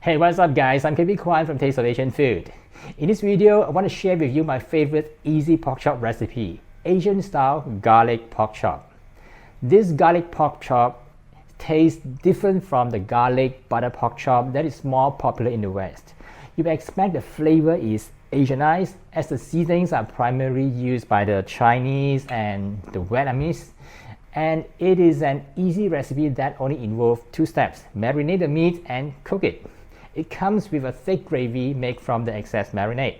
Hey, what's up guys? I'm Kwan from Taste of Asian Food. In this video, I want to share with you my favorite easy pork chop recipe, Asian style garlic pork chop. This garlic pork chop tastes different from the garlic butter pork chop that is more popular in the West. You may expect the flavor is Asianized as the seasonings are primarily used by the Chinese and the Vietnamese. And it is an easy recipe that only involves 2 steps: marinate the meat and cook it. It comes with a thick gravy made from the excess marinade.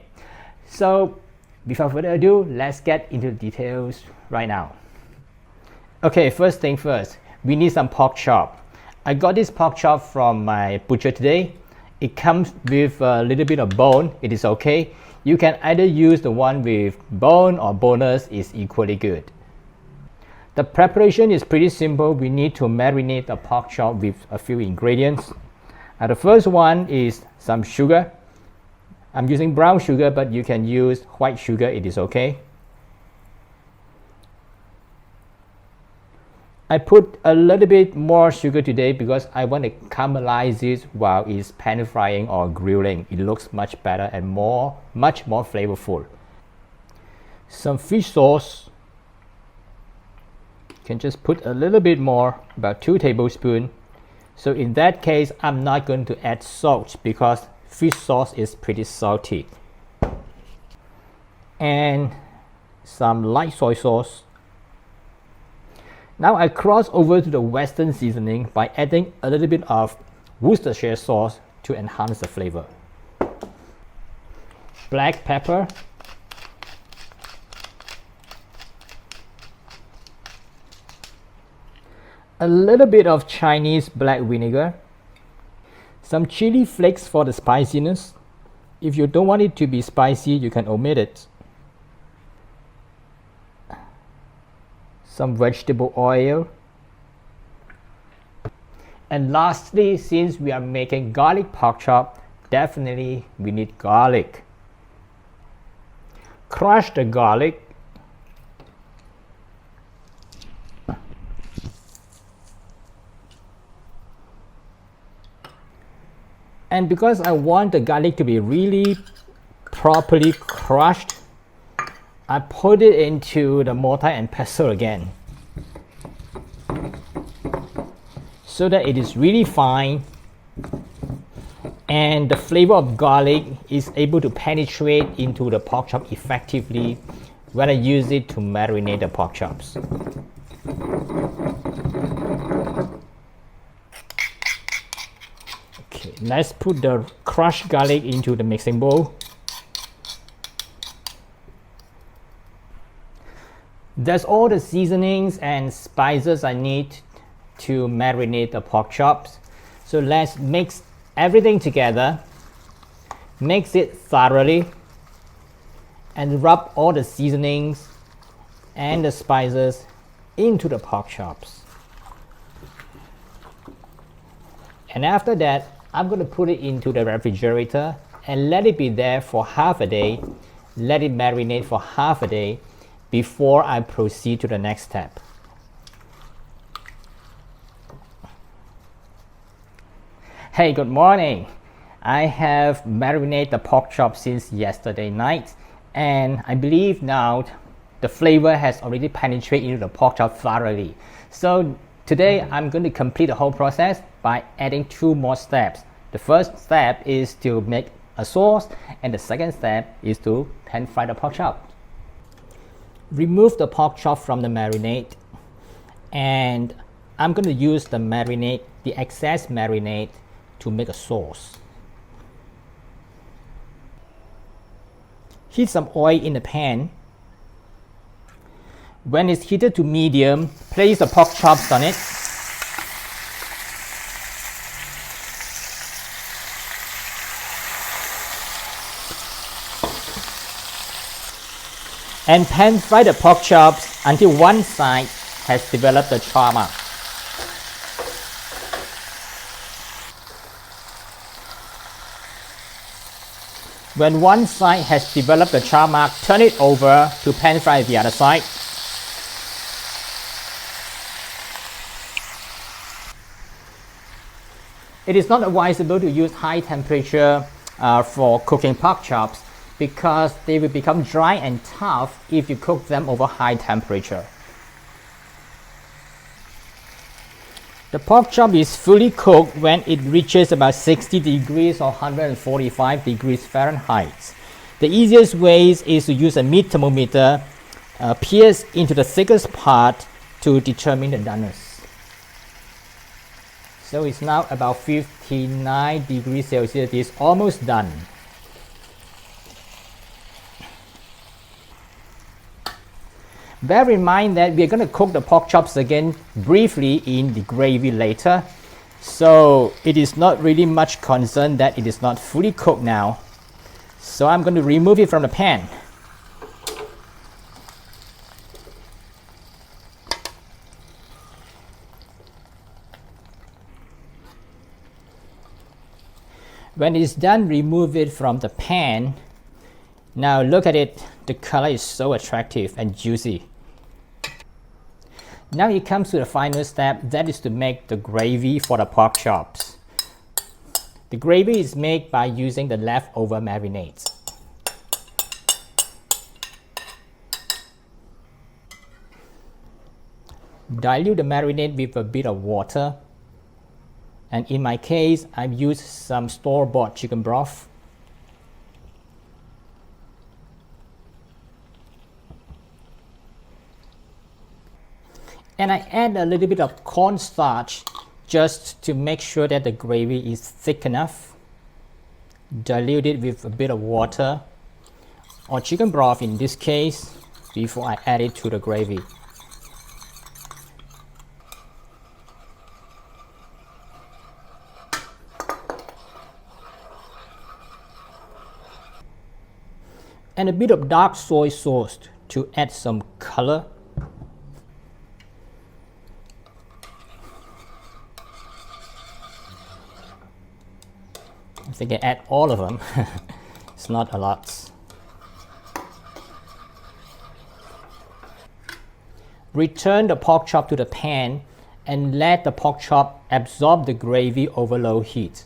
So without further ado, let's get into the details right now. Okay, first thing first, we need some pork chop. I got this pork chop from my butcher today. It comes with a little bit of bone. It is okay. You can either use the one with bone or boneless is equally good. The preparation is pretty simple. We need to marinate the pork chop with a few ingredients. The first one is some sugar. I'm using brown sugar, but you can use white sugar, it is okay. I put a little bit more sugar today because I want to caramelize it while it's pan frying or grilling. It looks much better and much more flavorful. Some fish sauce. You can just put a little bit more, about 2 tablespoons. So in that case, I'm not going to add salt because fish sauce is pretty salty. And some light soy sauce. Now I cross over to the Western seasoning by adding a little bit of Worcestershire sauce to enhance the flavor. Black pepper. A little bit of Chinese black vinegar, some chili flakes for the spiciness. If you don't want it to be spicy, you can omit it. Some vegetable oil. And lastly, since we are making garlic pork chop, definitely we need garlic. Crush the garlic. And because I want the garlic to be really properly crushed, I put it into the mortar and pestle again so that it is really fine and the flavor of garlic is able to penetrate into the pork chop effectively when I use it to marinate the pork chops. Let's put the crushed garlic into the mixing bowl. That's all the seasonings and spices I need to marinate the pork chops. So let's mix everything together, mix it thoroughly, and rub all the seasonings and the spices into the pork chops. And after that, I'm going to put it into the refrigerator and let it be there for half a day. Let it marinate for half a day before I proceed to the next step. Hey, good morning. I have marinated the pork chop since yesterday night, and I believe now the flavor has already penetrated into the pork chop thoroughly. So today I'm going to complete the whole process by adding 2 more steps. The first step is to make a sauce, and the second step is to pan fry the pork chop. Remove the pork chop from the marinade, and I'm going to use the marinade, the excess marinade, to make a sauce. Heat some oil in the pan. When it's heated to medium, place the pork chops on it. And pan fry the pork chops until one side has developed the char mark. When one side has developed the char mark, turn it over to pan fry the other side. It is not advisable to use high temperature for cooking pork chops because they will become dry and tough if you cook them over high temperature. The pork chop is fully cooked when it reaches about 60 degrees or 145 degrees Fahrenheit. The easiest way is to use a meat thermometer, pierce into the thickest part to determine the doneness. So it's now about 59 degrees Celsius. It's almost done. Bear in mind that we're going to cook the pork chops again briefly in the gravy later. So it is not really much concern that it is not fully cooked now. So I'm going to remove it from the pan. When it's done, remove it from the pan. Now look at it, the color is so attractive and juicy. Now it comes to the final step, that is to make the gravy for the pork chops. The gravy is made by using the leftover marinades. Dilute the marinade with a bit of water. And in my case, I've used some store-bought chicken broth. And I add a little bit of cornstarch just to make sure that the gravy is thick enough. Dilute it with a bit of water or chicken broth in this case before I add it to the gravy. And a bit of dark soy sauce to add some color. I think I add all of them. It's not a lot. Return the pork chop to the pan and let the pork chop absorb the gravy over low heat.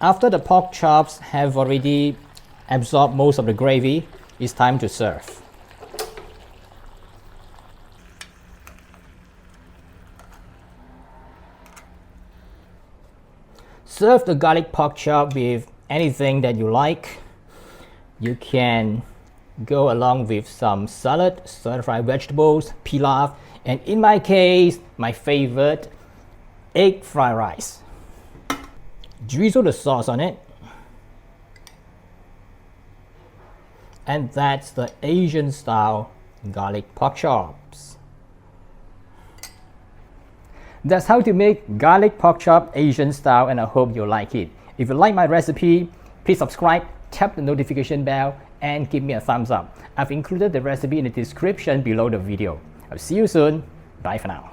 After the pork chops have already absorbed most of the gravy, it's time to serve. Serve the garlic pork chop with anything that you like. You can go along with some salad, stir-fried vegetables, pilaf, and in my case, my favorite, egg fried rice. Drizzle the sauce on it. And that's the Asian style garlic pork chops. That's how to make garlic pork chop Asian style, and I hope you like it. If you like my recipe, please subscribe, tap the notification bell, and give me a thumbs up. I've included the recipe in the description below the video. I'll see you soon. Bye for now.